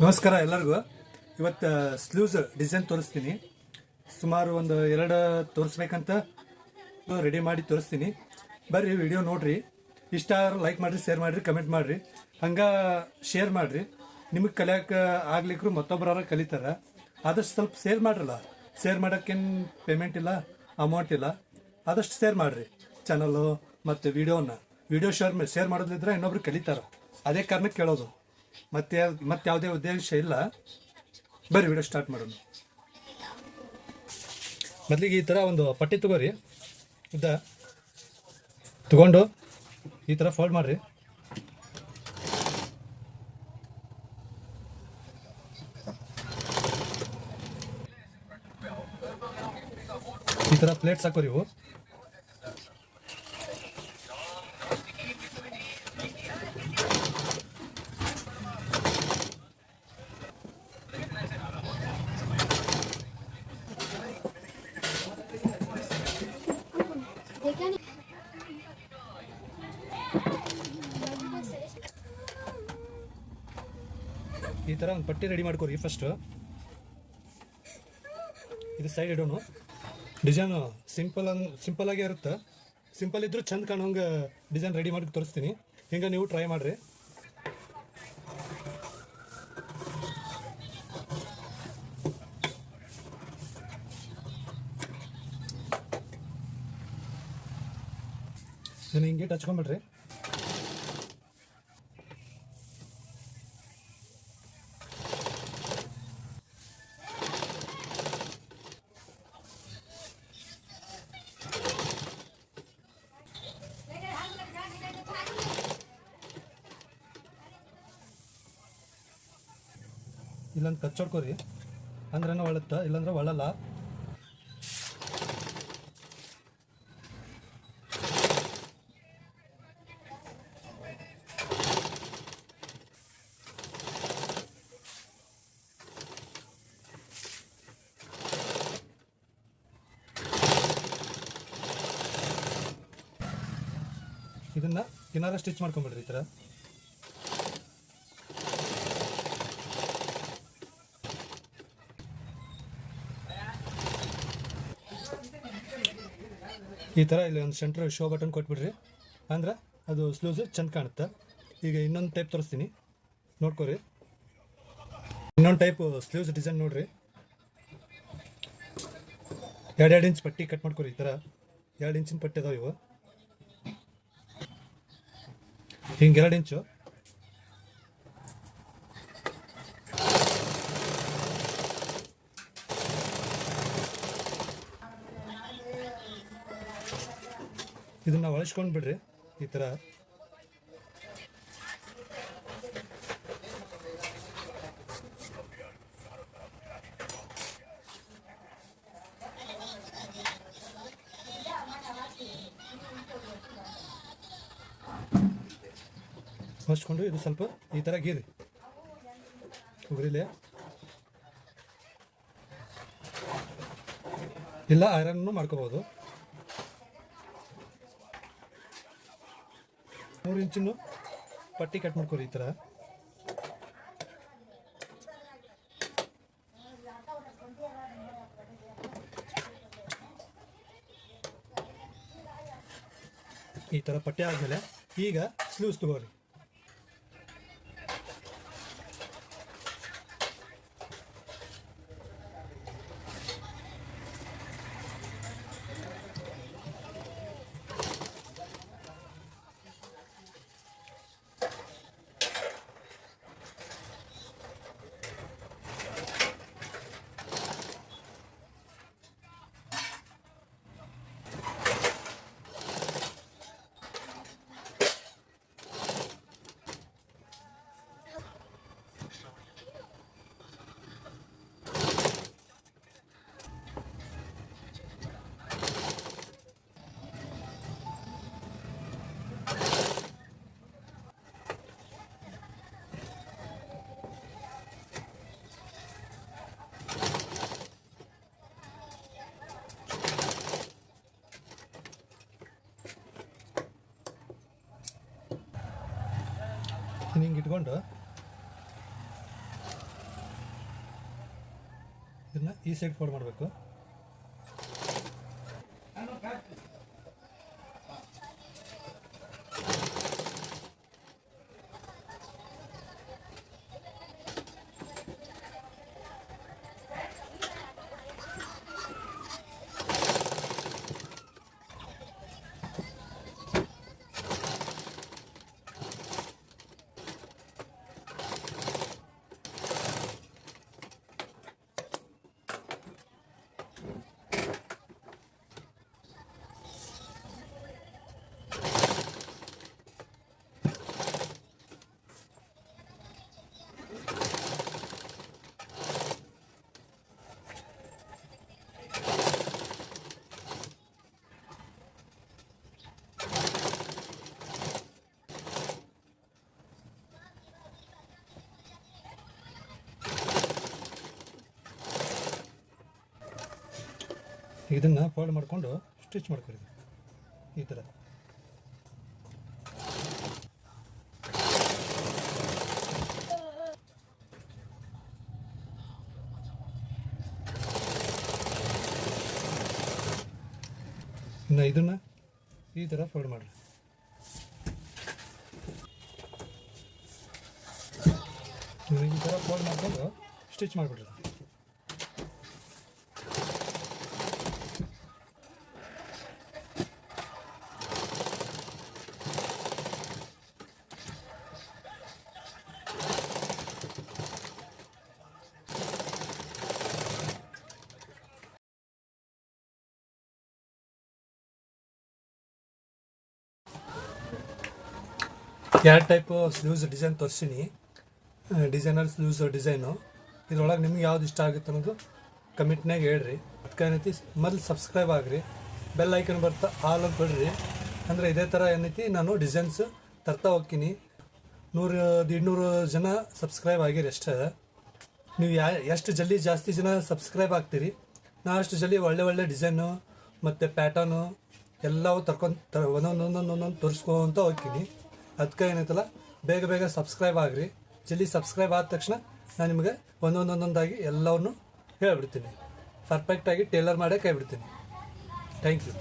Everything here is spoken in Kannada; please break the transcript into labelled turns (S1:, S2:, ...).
S1: ನಮಸ್ಕಾರ ಎಲ್ಲರಿಗೂ. ಇವತ್ತು ಸ್ಲೀವ್ಸ್ ಡಿಸೈನ್ ತೋರಿಸ್ತೀನಿ. ಸುಮಾರು ಒಂದು 2 ತೋರಿಸ್ಬೇಕಂತ ರೆಡಿ ಮಾಡಿ ತೋರಿಸ್ತೀನಿ. ಬರ್ರಿ ವಿಡಿಯೋ ನೋಡ್ರಿ. ಇಷ್ಟ ಲೈಕ್ ಮಾಡಿರಿ, ಶೇರ್ ಮಾಡಿರಿ, ಕಮೆಂಟ್ ಮಾಡಿರಿ, ಹಂಗೆ ಶೇರ್ ಮಾಡಿರಿ. ನಿಮಗೆ ಕಲಿಯೋಕೆ ಆಗ್ಲಿಕ್ಕೂ ಮತ್ತೊಬ್ಬರ ಕಲಿತಾರೆ. ಆದಷ್ಟು ಸ್ವಲ್ಪ ಶೇರ್ ಮಾಡ್ರಲ್ಲ. ಶೇರ್ ಮಾಡೋಕ್ಕೇನು ಪೇಮೆಂಟ್ ಇಲ್ಲ, ಅಮೌಂಟ್ ಇಲ್ಲ. ಆದಷ್ಟು ಶೇರ್ ಮಾಡಿರಿ ಚಾನಲ್ಲು ಮತ್ತು ವಿಡಿಯೋ ಶೇರ್ ಮಾಡೋದ್ಲಿದ್ರೆ ಇನ್ನೊಬ್ರು ಕಲಿತಾರೆ. ಅದೇ ಕಾರಣಕ್ಕೆ ಕೇಳೋದು, ಮತ್ತೆ ಯಾವುದೇ ಉದ್ದೇಶ ಇಲ್ಲ. ಬರ್ರಿ ವಿಡಿಯೋ ಸ್ಟಾರ್ಟ್ ಮಾಡೋಣ. ಮೊದಲಿಗೆ ಈ ಥರ ಒಂದು ಪಟ್ಟಿ ತಗೋರಿ. ತಗೊಂಡು ಈ ಥರ ಫೋಲ್ಡ್ ಮಾಡಿರಿ. ಈ ಥರ ಪ್ಲೇಟ್ಸ್ ಹಾಕೋರಿ. ಇವು ಈ ಥರ ಒಂದು ಪಟ್ಟಿ ರೆಡಿ ಮಾಡ್ಕೋರಿ. ಫಸ್ಟು ಇದು ಸೈಡ್ ಇಡೋನು. ಡಿಸೈನು ಸಿಂಪಲ್ ಆಗೇ ಇರುತ್ತೆ. ಸಿಂಪಲ್ ಇದ್ರೂ ಚಂದ ಕಾಣೋಂಗೆ ಡಿಸೈನ್ ರೆಡಿ ಮಾಡಿ ತೋರಿಸ್ತೀನಿ. ಹಿಂಗೆ ನೀವು ಟ್ರೈ ಮಾಡಿರಿ. ಇದನ್ನು ಹಿಂಗೆ ಹಚ್ಕೊಂಬಿಡ್ರಿ. ಇಲ್ಲೊಂದು ಕಚ್ಚೋಡ್ಕೋರಿ, ಅಂದ್ರೆ ಒಳತ್ತ, ಇಲ್ಲಾಂದ್ರೆ ಒಳ್ಳಲ್ಲ. ಇದನ್ನ ಕಿನಾರ ಸ್ಟಿಚ್ ಮಾಡ್ಕೊಂಬಿಡ್ರಿ. ಈ ಥರ ಇಲ್ಲಿ ಒಂದು ಸೆಂಟ್ರ್ ಶೋ ಬಟನ್ ಕೊಟ್ಬಿಡ್ರಿ, ಅಂದ್ರೆ ಅದು ಸ್ಲೀವ್ಸ್ ಚೆಂದ ಕಾಣುತ್ತೆ. ಈಗ ಇನ್ನೊಂದು ಟೈಪ್ ತೋರಿಸ್ತೀನಿ, ನೋಡ್ಕೊರಿ. ಇನ್ನೊಂದು ಟೈಪ್ ಸ್ಲೀವ್ಸ್ ಡಿಸೈನ್ ನೋಡ್ರಿ. 2 ಇಂಚ್ ಪಟ್ಟಿ ಕಟ್ ಮಾಡ್ಕೊರಿ. ಈ ಥರ 2 ಇಂಚಿನ ಪಟ್ಟಿ ಅದಾವೆ ಇವು. ಹಿಂಗೆ 2 ಇಂಚು. ಇದನ್ನ ಒಳಸ್ಕೊಂಡು ಬಿಡ್ರಿ. ಈ ಥರ ಹೊಸ್ಕೊಂಡು ಇದು ಸ್ವಲ್ಪ ಈ ಥರ ಗೀರಿ ಉಗುರಿಲೆ. ಇಲ್ಲ ಐರನ್ನು ಮಾಡ್ಕೋಬೋದು. 3 ಇಂಚಿನ ಪಟ್ಟಿ ಕಟ್ ಮಾಡ್ಕೊರಿ. ಈ ಥರ ಪಟ್ಟಿ ಆದಮೇಲೆ ಈಗ ಸ್ಲೀವ್ಸ್ ತಗೋರಿ. ಹಿಂಗೆ ಇಟ್ಕೊಂಡು ಇದನ್ನ ಈ ಸೈಡ್ ಫೋಲ್ಡ್ ಮಾಡಬೇಕು. ಇದನ್ನು ಫೋಲ್ಡ್ ಮಾಡಿಕೊಂಡು ಸ್ಟಿಚ್ ಮಾಡ್ಕೊಳ್ಳಿ ಈ ಥರ. ಇನ್ನು ಇದನ್ನು ಈ ಥರ ಫೋಲ್ಡ್ ಮಾಡಿರಿ. ಈ ಥರ ಫೋಲ್ಡ್ ಮಾಡಿಕೊಂಡು ಸ್ಟಿಚ್ ಮಾಡಿಬಿಡ್ರಿ. ಎರಡು ಟೈಪ್ ಸ್ಲೀವ್ಸ್ ಡಿಸೈನ್ ತೋರಿಸ್ತೀನಿ. Designer sleeves design. ಇದ್ರೊಳಗೆ ನಿಮ್ಗೆ ಯಾವ್ದು ಇಷ್ಟ ಆಗುತ್ತೆ ಅನ್ನೋದು ಕಮೆಂಟ್ನಾಗ ಹೇಳ್ರಿ. ಅದಕ್ಕೆ ಏನೈತಿ ಮೊದಲು ಸಬ್ಸ್ಕ್ರೈಬ್ ಆಗಿರಿ, ಬೆಲ್ ಐಕನ್ ಬರ್ತಾ ಆಲ್ ಅಂತ ಬಿಡ್ರಿ. ಅಂದರೆ ಇದೇ ಥರ ಏನೈತಿ ನಾನು ಡಿಸೈನ್ಸ್ ತರ್ತಾ ಹೋಗ್ತೀನಿ. 100-200 ಜನ ಸಬ್ಸ್ಕ್ರೈಬ್ ಆಗಿರಿ ಅಷ್ಟೇ. ನೀವು ಎಷ್ಟು ಜಲ್ದಿ ಜಾಸ್ತಿ ಜನ ಸಬ್ಸ್ಕ್ರೈಬ್ ಆಗ್ತೀರಿ, ನಾ ಅಷ್ಟು ಜಲ್ದಿ ಒಳ್ಳೆ ಡಿಸೈನು ಮತ್ತು ಪ್ಯಾಟರ್ನು ಎಲ್ಲವೂ ಒಂದೊಂದು ತೋರಿಸ್ಕೊಂತ ಹೋಗ್ತೀನಿ. ಅದಕ್ಕೆ ಏನೈತಲ್ಲ ಬೇಗ ಸಬ್ಸ್ಕ್ರೈಬ್ ಆಗಿರಿ. ಜಲ್ದಿ ಸಬ್ಸ್ಕ್ರೈಬ್ ಆದ ತಕ್ಷಣ ನಾನು ನಿಮಗೆ ಒಂದೊಂದಾಗಿ ಎಲ್ಲವನ್ನು ಹೇಳ್ಬಿಡ್ತೀನಿ. ಪರ್ಫೆಕ್ಟಾಗಿ ಟೇಲರ್ ಮಾಡೇ ಕೈ ಬಿಡ್ತೀನಿ. Thank you.